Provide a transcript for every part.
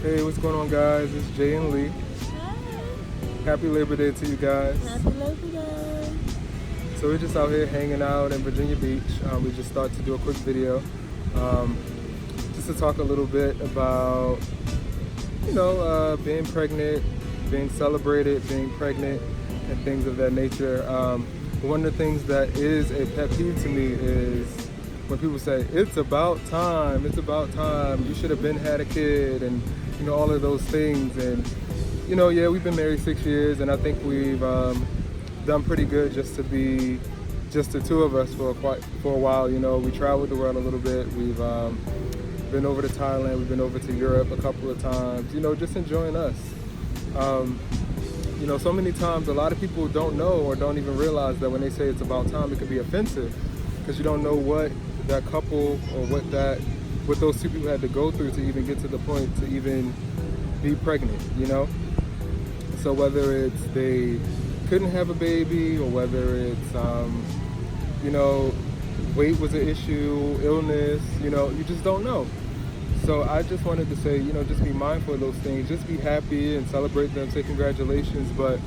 Hey, what's going on, guys? It's Jay and Lee. Hi. Happy Labor Day to you guys. Happy Labor Day. So we're just out here hanging out in Virginia Beach. We just thought to do a quick video just to talk a little bit about, being pregnant, being celebrated, being pregnant, and things of that nature. One of the things that is a pet peeve to me is when people say, it's about time, you should have been had a kid, and all of those things. And we've been married 6 years, and I think we've done pretty good just to be just the two of us for a while. We traveled the world a little bit. We've been over to Thailand, we've been over to Europe a couple of times, just enjoying us. So many times a lot of people don't know or don't even realize that when they say it's about time, it could be offensive, because you don't know what that couple or what those two people had to go through to even get to the point to even be pregnant, So whether it's they couldn't have a baby, or whether it's weight was an issue, illness, you just don't know. So I just wanted to say, just be mindful of those things, just be happy and celebrate them, say congratulations. But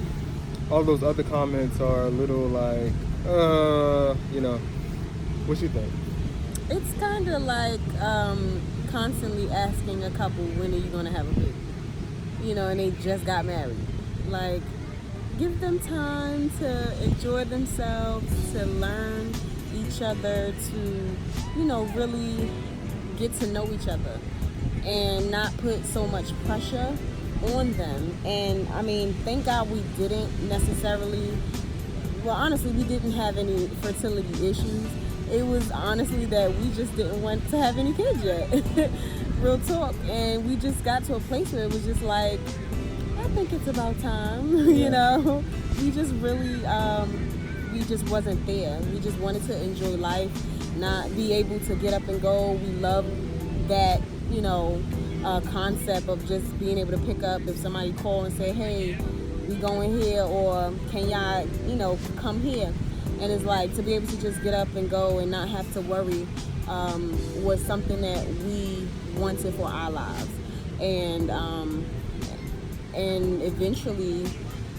all those other comments are a little like, what you think? It's kind of like constantly asking a couple, when are you going to have a baby? And they just got married. Like, give them time to enjoy themselves, to learn each other, to, really get to know each other and not put so much pressure on them. And I mean, thank God we didn't necessarily, honestly, we didn't have any fertility issues. It was honestly that we just didn't want to have any kids yet. Real talk. And we just got to a place where it was just like, I think it's about time. We just really, we just wasn't there. We just wanted to enjoy life, not be able to get up and go. We love that, concept of just being able to pick up if somebody call and say, hey, we going here, or can y'all, come here? And it's like, to be able to just get up and go and not have to worry was something that we wanted for our lives. And eventually,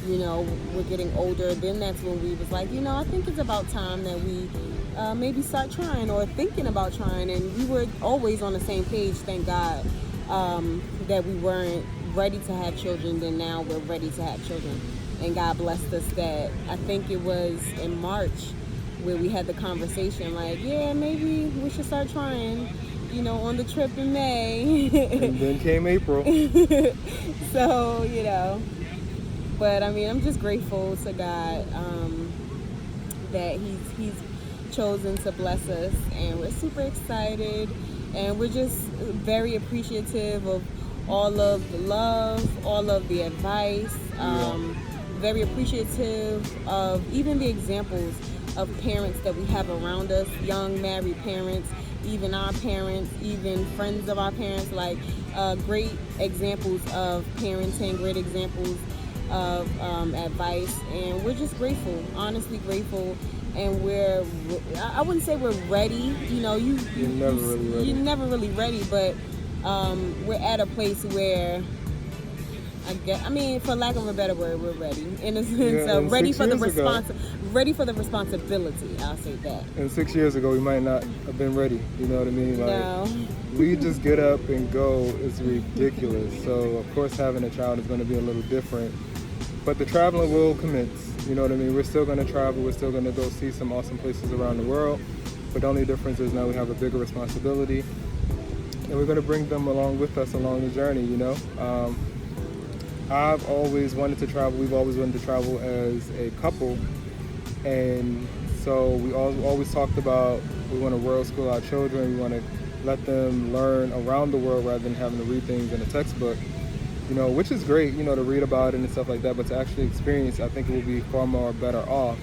we're getting older. Then that's when we was like, I think it's about time that we maybe start trying or thinking about trying. And we were always on the same page, thank God, that we weren't ready to have children. Then now we're ready to have children. And God blessed us that, I think it was in March where we had the conversation like, yeah, maybe we should start trying, on the trip in May. And then came April. So, but I mean, I'm just grateful to God that he's chosen to bless us, and we're super excited, and we're just very appreciative of all of the love, all of the advice. Very appreciative of even the examples of parents that we have around us, young married parents, even our parents, even friends of our parents, like great examples of parenting, great examples of advice. And we're just grateful, honestly grateful. And I wouldn't say we're ready, you're never really ready, but we're at a place where, for lack of a better word, we're ready. In a sense, ready for the responsibility. I'll say that. And 6 years ago, we might not have been ready. You know what I mean? Like, no. We just get up and go is ridiculous. So of course, having a child is going to be a little different. But the traveling will commence. You know what I mean? We're still going to travel. We're still going to go see some awesome places around the world. But the only difference is now we have a bigger responsibility, and we're going to bring them along with us along the journey. I've always wanted to travel. We've always wanted to travel as a couple. And so we always talked about, we want to world school our children. We want to let them learn around the world rather than having to read things in a textbook, which is great, to read about it and stuff like that. But to actually experience, I think it will be far more better off,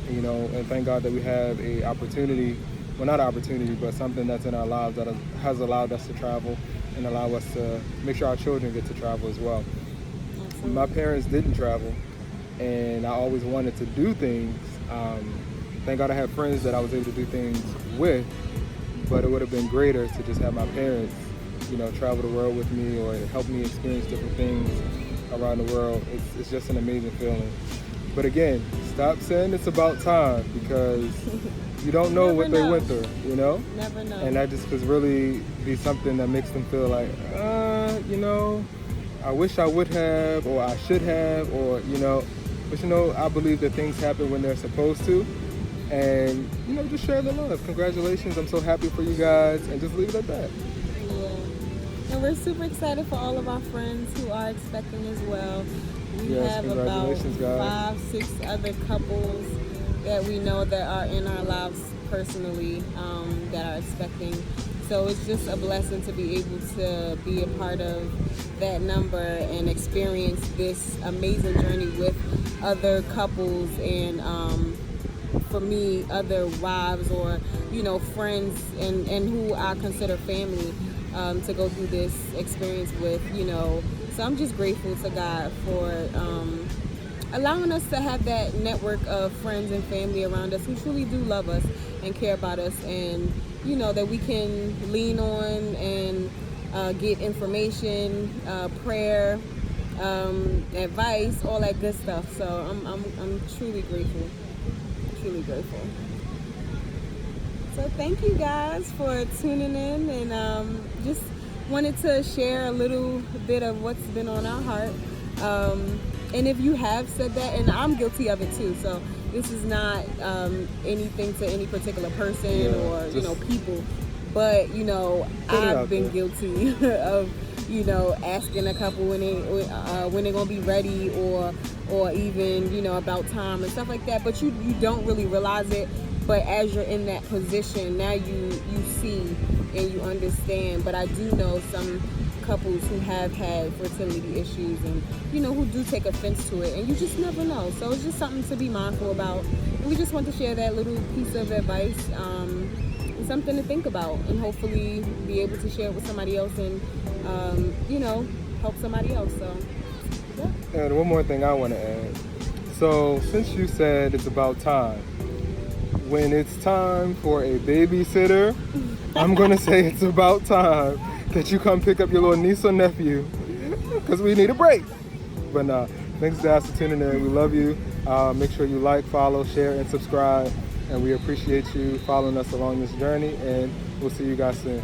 and thank God that we have a opportunity, well, not opportunity, but something that's in our lives that has allowed us to travel and allow us to make sure our children get to travel as well. My parents didn't travel, and I always wanted to do things. Thank God I had friends that I was able to do things with, but it would have been greater to just have my parents, travel the world with me or help me experience different things around the world. It's just an amazing feeling. But again, stop saying it's about time, because you don't know what they went through, Never know. And that just could really be something that makes them feel like, I wish I would have, or I should have, or, but I believe that things happen when they're supposed to. And, just share the love. Congratulations. I'm so happy for you guys, and just leave it at that. Yeah. And we're super excited for all of our friends who are expecting as well. We have about guys. 5-6 other couples that we know that are in our lives personally that are expecting. So it's just a blessing to be able to be a part of that number and experience this amazing journey with other couples and for me, other wives or, friends and who I consider family to go through this experience with, So I'm just grateful to God for allowing us to have that network of friends and family around us who truly do love us and care about us, and, that we can lean on and get information, prayer, advice, all that good stuff. So I'm truly grateful. Truly grateful. So thank you guys for tuning in, and just wanted to share a little bit of what's been on our heart. And if you have said that, and I'm guilty of it too, so this is not anything to any particular person or people, but I've been guilty of asking a couple when they're gonna be ready, or even about time and stuff like that, but you don't really realize it. But as you're in that position, now you see and you understand. But I do know some couples who have had fertility issues and who do take offense to it, and you just never know. So it's just something to be mindful about, and we just want to share that little piece of advice, and something to think about, and hopefully be able to share it with somebody else and help somebody else. So yeah. And one more thing I want to add. So since you said it's about time, when it's time for a babysitter, I'm going to say it's about time that you come pick up your little niece or nephew, because we need a break. But thanks guys for tuning in. We love you. Make sure you like, follow, share, and subscribe. And we appreciate you following us along this journey. And we'll see you guys soon.